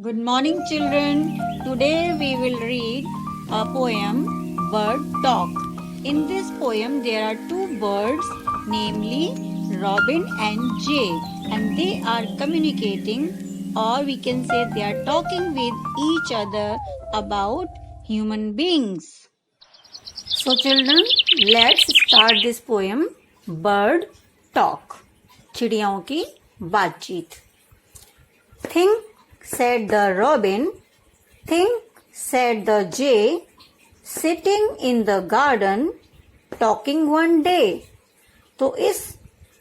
Good morning, children. Today we will read a poem, Bird Talk. In this poem, there are two birds, namely Robin and Jay, and they are communicating, or we can say they are talking with each other about human beings. So, children, let's start this poem, Bird Talk. चिड़ियों की बातचीत. Think, said the robin, think, said the jay, sitting in the garden, talking one day. तो इस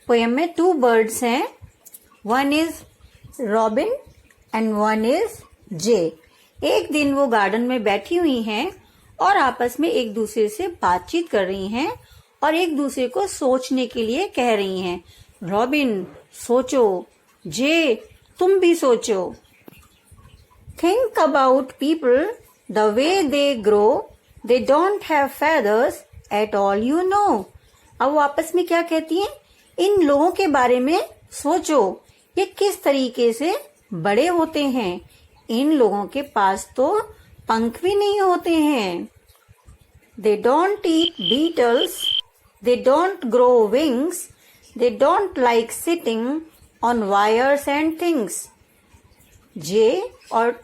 poem में two birds हैं, one is robin and one is jay. एक दिन वो गार्डन में बैठी हुई हैं और आपस में एक दूसरे से बातचीत कर रही हैं और एक दूसरे को सोचने के लिए कह रही हैं. रॉबिन, सोचो. जे, तुम भी सोचो. Think about people, the way they grow, they don't have feathers at all, you know. अब वो आपस में क्या कहती हैं? इन लोगों के बारे में सोचो, ये किस तरीके से बड़े होते हैं. इन लोगों के पास तो पंख भी नहीं होते हैं. They don't eat beetles, they don't grow wings, they don't like sitting on wires and things. जे और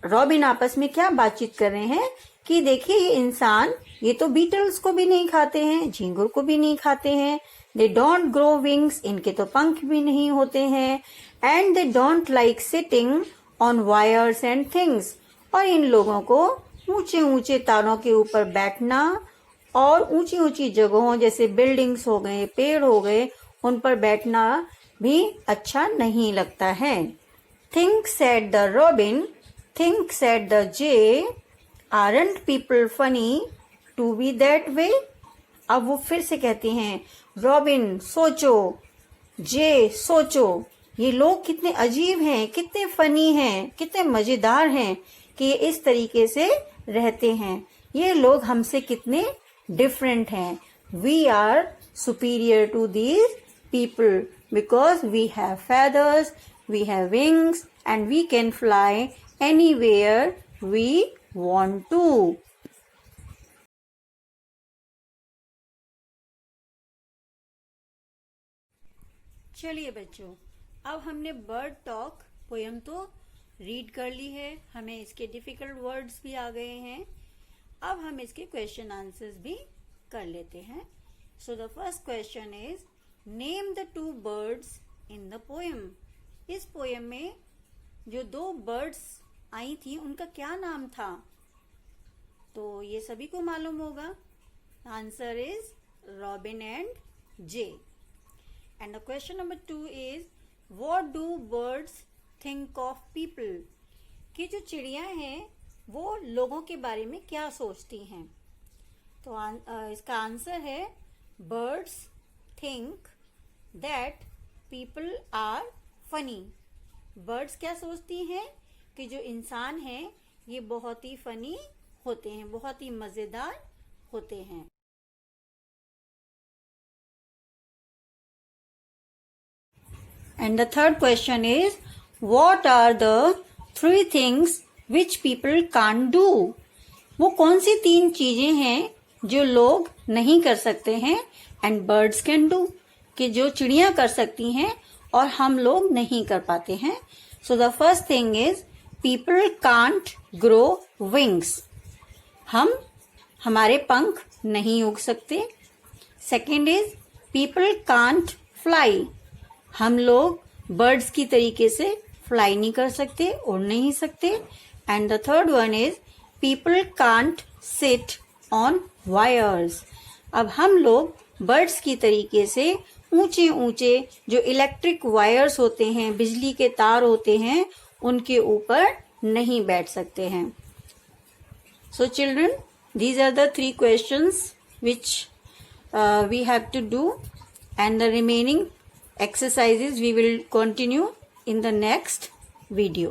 रॉबिन आपस में क्या बातचीत कर रहे हैं कि देखिए ये इंसान, ये तो बीटल्स को भी नहीं खाते हैं, झींगुर को भी नहीं खाते हैं. दे डोंट ग्रो विंग्स, इनके तो पंख भी नहीं होते हैं. And they don't like sitting on wires and things, और इन लोगों को ऊंचे ऊंचे तारों के ऊपर बैठना और ऊंची ऊंची जगहों जैसे बिल्डिंग्स हो गए, पेड़ हो गए, उन पर बैठना भी अच्छा नहीं लगता है. Think, said the robin, think, said the jay, aren't people funny to be that way? अब वो फिर से कहती हैं, रॉबिन सोचो, जे सोचो, ये लोग कितने अजीब हैं, कितने फनी हैं, कितने मजेदार हैं कि ये इस तरीके से रहते हैं. ये लोग हमसे कितने डिफरेंट हैं. We are superior to these people because we have feathers, we have wings, and we can fly anywhere we want to. चलिए बच्चों, अब हमने बर्ड टॉक पोयम तो रीड कर ली है, हमें इसके डिफिकल्ट वर्ड्स भी आ गए हैं. अब हम इसके क्वेश्चन आंसर्स भी कर लेते हैं. So the first question is, name the two birds in the poem. इस पोएम में जो दो बर्ड्स आई थी उनका क्या नाम था? तो ये सभी को मालूम होगा. Answer is robin and J. And the question number 2 is, what do birds think of people. कि जो चिड़िया हैं वो लोगों के बारे में क्या सोचती हैं? तो इसका आंसर है, birds think that people are funny. Birds क्या सोचती हैं कि जो इंसान हैं ये बहुत ही फनी होते हैं, बहुत ही मजेदार होते हैं. And the third question is, what are the 3 things which people can't do. वो कौन सी 3 चीजें हैं जो लोग नहीं कर सकते हैं एंड बर्ड्स कैन डू, कि जो चिड़ियां कर सकती हैं और हम लोग नहीं कर पाते हैं. So the first thing is, people can't grow wings. हमारे पंख नहीं उग सकते. Second is, people can't fly. हम लोग बर्ड्स की तरीके से फ्लाई नहीं कर सकते, उड़ नहीं सकते. And the third one is, people can't sit on wires. अब हम लोग बर्ड्स की तरीके से ऊंचे ऊंचे जो इलेक्ट्रिक वायर्स होते हैं, बिजली के तार होते हैं, उनके ऊपर नहीं बैठ सकते हैं. So children, these are the 3 questions which we have to do, and the remaining exercises we will continue in the next video.